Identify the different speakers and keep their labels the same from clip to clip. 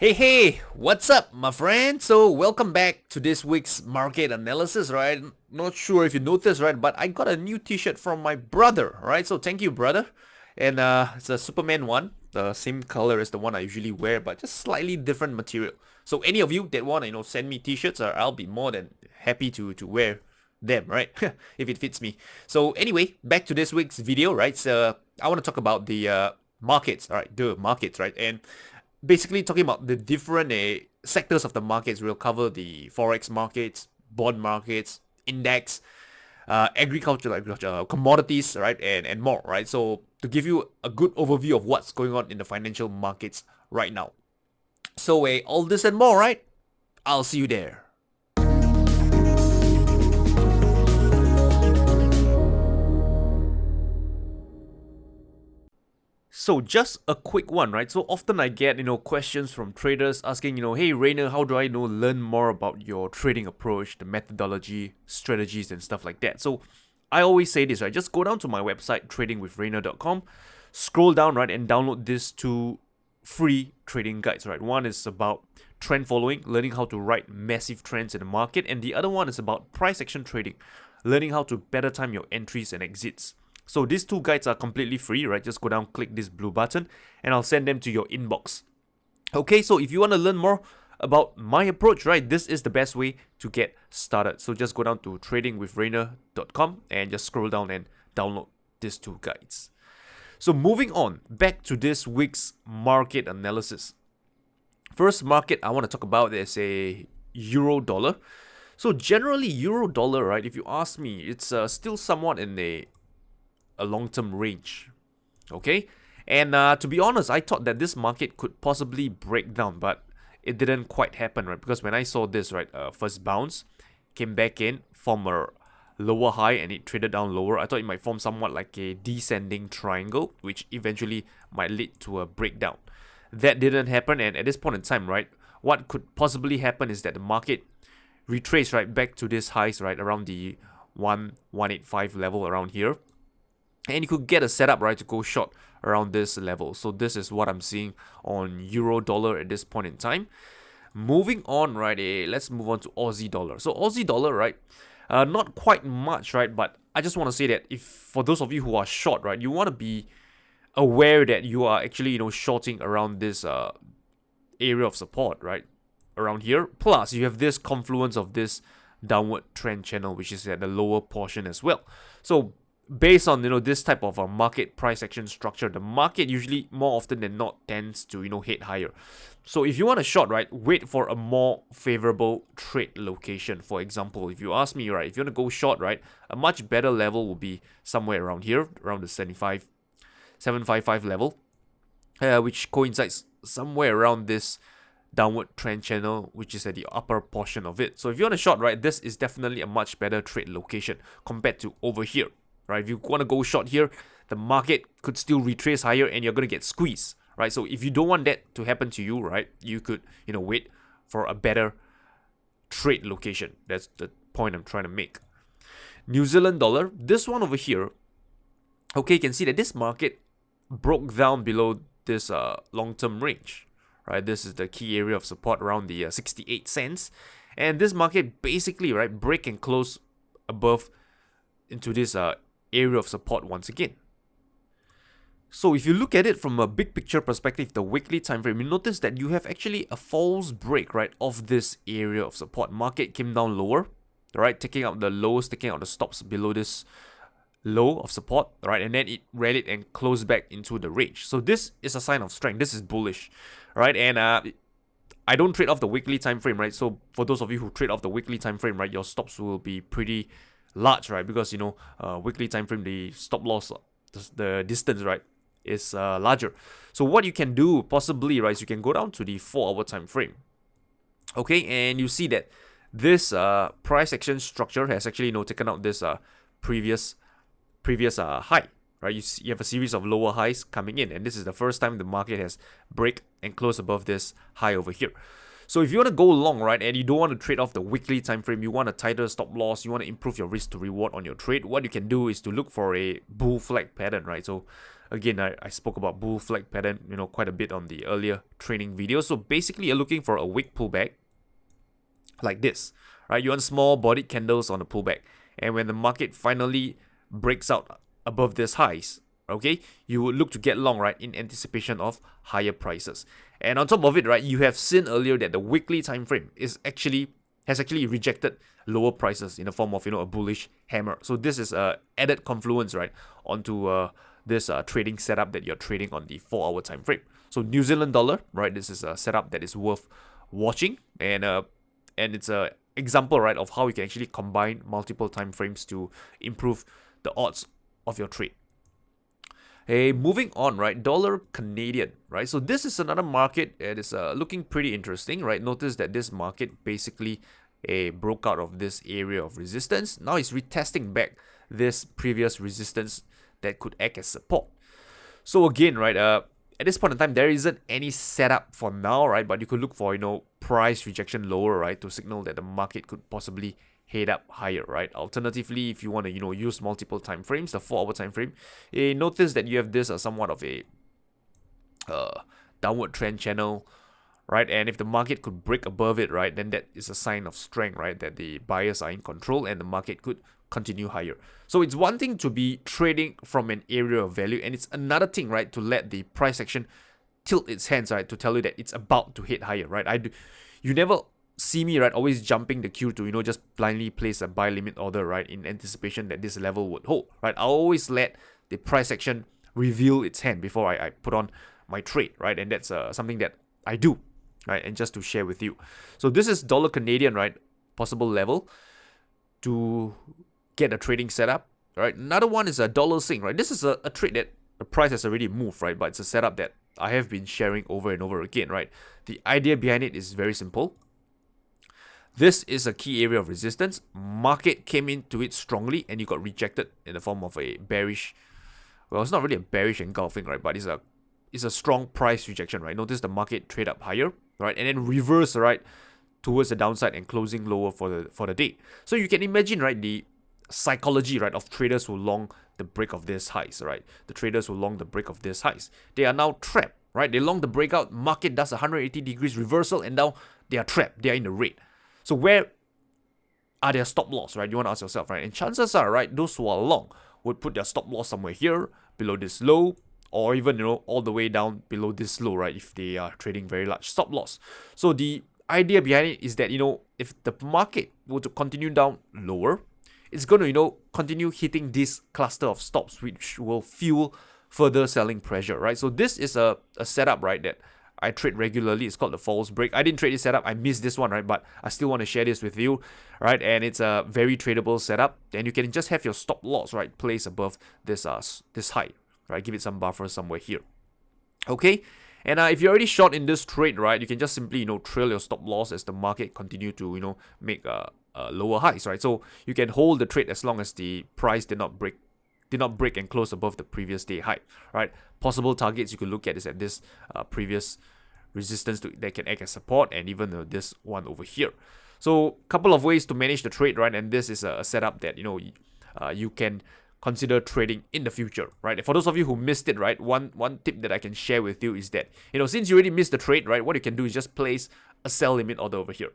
Speaker 1: Hey, what's up, my friend? So, welcome back to this week's market analysis, right? Not sure if you noticed, right? But I got a new t-shirt from my brother, right? So, thank you, brother. And it's a Superman one, the same color as the one I usually wear, but just slightly different material. So, any of you that want to, send me t-shirts, I'll be more than happy to wear them, right? If it fits me. So, anyway, back to this week's video, right? So, I want to talk about the markets, all right? The markets, right? And basically talking about the different sectors of the markets. We'll cover the forex markets, bond markets, index, agriculture, commodities, right, and more, right. So to give you a good overview of what's going on in the financial markets right now. So all this and more, right? I'll see you there. So just a quick one, right? So often I get, questions from traders asking, hey Rayner, how do I learn more about your trading approach, the methodology, strategies and stuff like that. So I always say this, right? Just go down to my website, tradingwithrayner.com, scroll down, right, and download these two free trading guides, right? One is about trend following, learning how to write massive trends in the market, and the other one is about price action trading, learning how to better time your entries and exits. So these two guides are completely free, right? Just go down, click this blue button, and I'll send them to your inbox. Okay, so if you want to learn more about my approach, right, this is the best way to get started. So just go down to tradingwithrayner.com and just scroll down and download these two guides. So moving on, back to this week's market analysis. First market I want to talk about is a euro dollar. So generally euro dollar, right, if you ask me, it's still somewhat in a long-term range, okay? And to be honest, I thought that this market could possibly break down, but it didn't quite happen, right? Because when I saw this, right, first bounce, came back in, form a lower high, and it traded down lower. I thought it might form somewhat like a descending triangle, which eventually might lead to a breakdown. That didn't happen, and at this point in time, right, what could possibly happen is that the market retraced right back to this highs, right, around the 1185 level around here. And you could get a setup, right, to go short around this level. So this is what I'm seeing on euro dollar at this point in time. Moving on, right, let's move on to Aussie dollar. So Aussie dollar, right, not quite much, right, but I just want to say that if for those of you who are short, right, you want to be aware that you are actually, shorting around this area of support, right, around here. Plus, you have this confluence of this downward trend channel, which is at the lower portion as well. So based on this type of a market price action structure, the market usually more often than not tends to head higher. So if you want a short, right, wait for a more favorable trade location. For example, if you ask me, right, if you want to go short, right, a much better level will be somewhere around here, around the 755 level, which coincides somewhere around this downward trend channel, which is at the upper portion of it. So if you want a short, right, this is definitely a much better trade location compared to over here. Right, if you want to go short here, the market could still retrace higher and you're going to get squeezed, right? So if you don't want that to happen to you, right, you could, wait for a better trade location. That's the point I'm trying to make. New Zealand dollar, this one over here, okay, you can see that this market broke down below this long-term range, right? This is the key area of support around the 68 cents. And this market basically, right, break and close above into this area of support once again. So if you look at it from a big picture perspective, the weekly time frame, you notice that you have actually a false break, right, of this area of support. Market came down lower, right, taking out the lows, taking out the stops below this low of support, right, and then it rallied and closed back into the range. So this is a sign of strength. This is bullish, right? And I don't trade off the weekly time frame, right? So for those of you who trade off the weekly time frame, right, your stops will be pretty large, right? Because weekly time frame, the stop loss, the distance, right, is larger. So what you can do possibly, right, is you can go down to the 4-hour time frame, okay, and you see that this price action structure has actually taken out this previous high, right? You have a series of lower highs coming in, and this is the first time the market has break and close above this high over here. So if you want to go long, right, and you don't want to trade off the weekly time frame, you want a tighter stop loss, you want to improve your risk to reward on your trade, what you can do is to look for a bull flag pattern, right? So Again, I spoke about bull flag pattern, quite a bit on the earlier training video. So basically, you're looking for a wick pullback like this, right? You want small bodied candles on the pullback. And when the market finally breaks out above these highs, okay, you would look to get long, right, in anticipation of higher prices. And on top of it, right, you have seen earlier that the weekly time frame has actually rejected lower prices in the form of a bullish hammer. So this is a added confluence, right, onto this trading setup that you're trading on the 4-hour time frame. So New Zealand dollar, right, this is a setup that is worth watching, and it's a example, right, of how you can actually combine multiple time frames to improve the odds of your trade. Hey, moving on, right, dollar Canadian, right? So this is another market that is looking pretty interesting, right? Notice that this market basically broke out of this area of resistance. Now it's retesting back this previous resistance that could act as support. So again, right, at this point in time, there isn't any setup for now, right? But you could look for, price rejection lower, right, to signal that the market could possibly head up higher, right? Alternatively, if you want to, use multiple time frames, the 4-hour time frame, notice that you have this somewhat of a downward trend channel, right? And if the market could break above it, right, then that is a sign of strength, right? That the buyers are in control and the market could continue higher. So it's one thing to be trading from an area of value, and it's another thing, right, to let the price action tilt its hands, right, to tell you that it's about to hit higher, right? You never see me, right, always jumping the queue to, just blindly place a buy limit order, right, in anticipation that this level would hold, right? I always let the price action reveal its hand before I put on my trade, right? And that's something that I do, right? And just to share with you. So this is dollar Canadian, right, possible level to get a trading setup, right? Another one is a dollar Sing, right? This is a trade that the price has already moved, right? But it's a setup that I have been sharing over and over again, right? The idea behind it is very simple. This is a key area of resistance. Market came into it strongly and you got rejected in the form of a bearish. Well, it's not really a bearish engulfing, right? But it's a strong price rejection, right? Notice the market trade up higher, right? And then reverse, right, towards the downside and closing lower for the day. So you can imagine, right, the psychology, right, of traders who long the break of these highs, right? The traders who long the break of these highs, they are now trapped, right? They long the breakout, market does 180 degrees reversal, and now they are trapped. They are in the red. So where are their stop loss, right? You want to ask yourself, right? And chances are, right, those who are long would put their stop loss somewhere here, below this low, or even, all the way down below this low, right? If they are trading very large stop loss. So the idea behind it is that, if the market were to continue down lower, it's going to, continue hitting this cluster of stops, which will fuel further selling pressure, right? So this is a setup, right, that I trade regularly. It's called the false break. I didn't trade this setup. I missed this one, right? But I still want to share this with you, right? And it's a very tradable setup. And you can just have your stop loss, right, placed above this high, right? Give it some buffer somewhere here. Okay? And if you're already short in this trade, right, you can just simply, trail your stop loss as the market continue to, make lower highs, right? So you can hold the trade as long as the price did not break and close above the previous day high, right? Possible targets you could look at is at this previous resistance that can act as support, and even this one over here. So a couple of ways to manage the trade, right? And this is a setup that you can consider trading in the future, right? For those of you who missed it, right, one tip that I can share with you is that since you already missed the trade, right, what you can do is just place a sell limit order over here,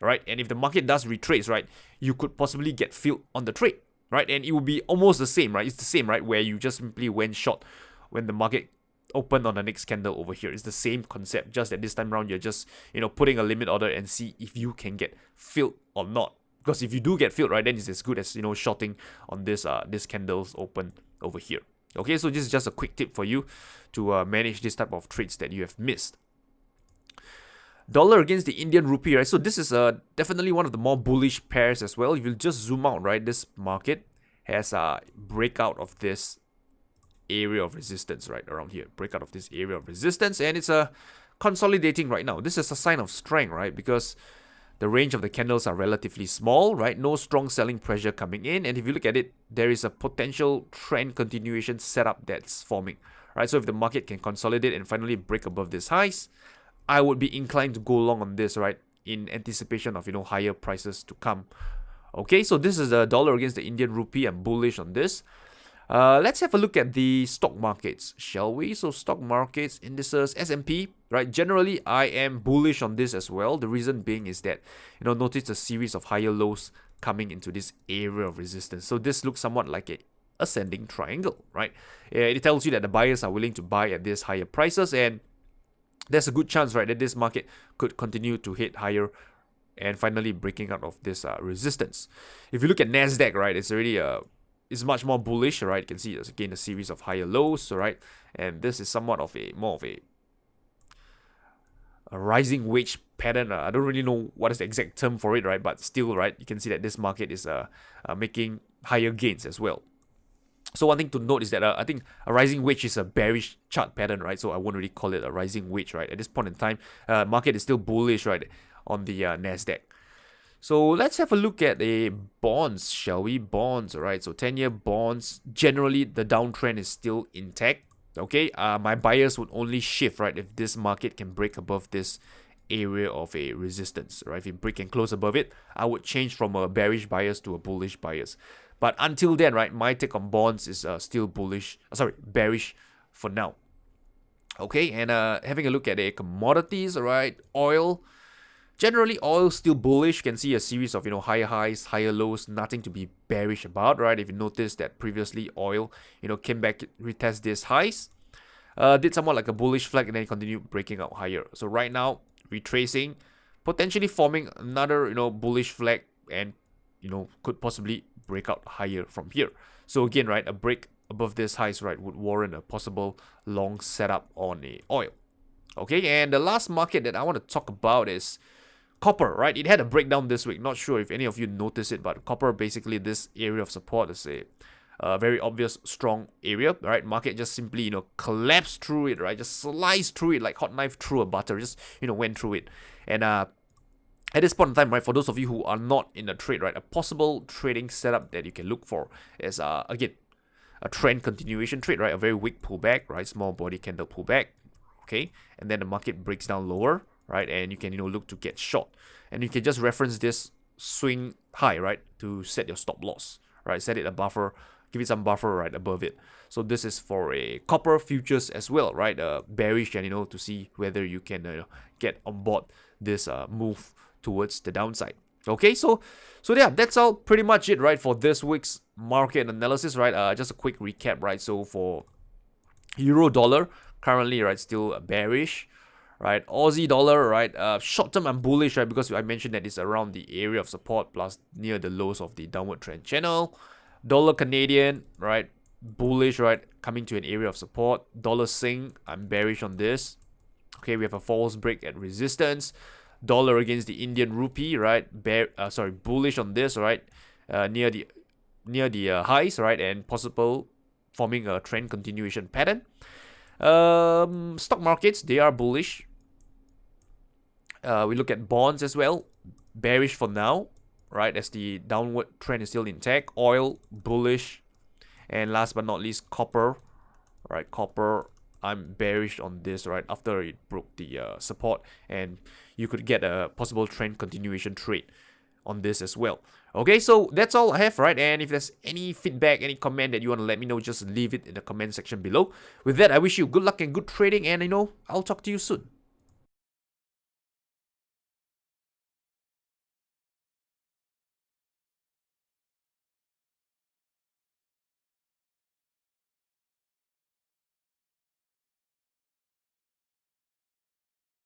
Speaker 1: right? And if the market does retrace, right, you could possibly get filled on the trade, right? And it will be almost the same, right? It's the same, right? Where you just simply went short when the market opened on the next candle over here. It's the same concept, just that this time around you're just putting a limit order and see if you can get filled or not. Because if you do get filled, right, then it's as good as shorting on this candles open over here. Okay, so this is just a quick tip for you to manage this type of trades that you have missed. Dollar against the Indian rupee, right? So this is definitely one of the more bullish pairs as well. If you just zoom out, right, this market has a breakout of this area of resistance, right, around here. Breakout of this area of resistance, and it's consolidating right now. This is a sign of strength, right? Because the range of the candles are relatively small, right? No strong selling pressure coming in. And if you look at it, there is a potential trend continuation setup that's forming, right? So if the market can consolidate and finally break above these highs, I would be inclined to go long on this, right, in anticipation of higher prices to come. Okay, so this is the dollar against the Indian rupee. I'm bullish on this. Let's have a look at the stock markets, shall we? So stock markets, indices, S&P, right? Generally, I am bullish on this as well. The reason being is that, notice a series of higher lows coming into this area of resistance. So this looks somewhat like a ascending triangle, right? It tells you that the buyers are willing to buy at these higher prices, and there's a good chance, right, that this market could continue to hit higher and finally breaking out of this resistance. If you look at Nasdaq, right, it's already it's much more bullish, right? You can see it's again a series of higher lows, right? And this is somewhat of more of a rising wedge pattern. I don't really know what is the exact term for it, right? But still, right, you can see that this market is making higher gains as well. So one thing to note is that I think a rising wedge is a bearish chart pattern, right? So I won't really call it a rising wedge, right? At this point in time, market is still bullish, right, on the Nasdaq. So let's have a look at the bonds, shall we? Bonds, right? So 10-year bonds, generally the downtrend is still intact. Okay, my buyers would only shift, right, if this market can break above this area of a resistance, right? If it break and close above it, I would change from a bearish bias to a bullish bias. But until then, right, my take on bonds is still bearish for now. Okay, and having a look at the commodities, right? Oil. Generally, oil still bullish. You can see a series of, higher highs, higher lows, nothing to be bearish about, right? If you notice that previously oil, came back, retest these highs, did somewhat like a bullish flag and then continued breaking out higher. So right now, retracing, potentially forming another, bullish flag and, could possibly break out higher from here. So again, right, a break above this highs, right, would warrant a possible long setup on the oil. Okay, and the last market that I want to talk about is copper, right? It had a breakdown this week. Not sure if any of you noticed it, but copper, basically this area of support is a very obvious strong area, right? Market just simply, collapsed through it, right? Just sliced through it like hot knife through a butter, just, went through it. And at this point in time, right, for those of you who are not in a trade, right, a possible trading setup that you can look for is, again, a trend continuation trade, right? A very weak pullback, right? Small body candle pullback, okay? And then the market breaks down lower, right? And you can, look to get short. And you can just reference this swing high, right, to set your stop loss, right? Set it a buffer, give it some buffer right above it. So this is for a copper futures as well, right? Bearish, and, to see whether you can get on board this move towards the downside. Okay, so yeah, that's all pretty much it, right, for this week's market analysis, right? Just a quick recap, right? So for euro dollar, currently, right, still bearish, right? Aussie dollar, right, short term I'm bullish, right, because I mentioned that it's around the area of support plus near the lows of the downward trend channel. Dollar Canadian, right, bullish, right, coming to an area of support. Dollar Sing, I'm bearish on this. Okay, we have a false break at resistance. Dollar against the Indian rupee, right, bullish on this, right, near the highs, right, and possible forming a trend continuation pattern. Stock markets, they are bullish. We look at bonds as well, bearish for now, right, as the downward trend is still intact. Oil, bullish. And last but not least, copper, right, copper, I'm bearish on this, right, after it broke the support, and you could get a possible trend continuation trade on this as well. Okay, so that's all I have, right? And if there's any feedback, any comment that you want to let me know, just leave it in the comment section below. With that, I wish you good luck and good trading, and I'll talk to you soon.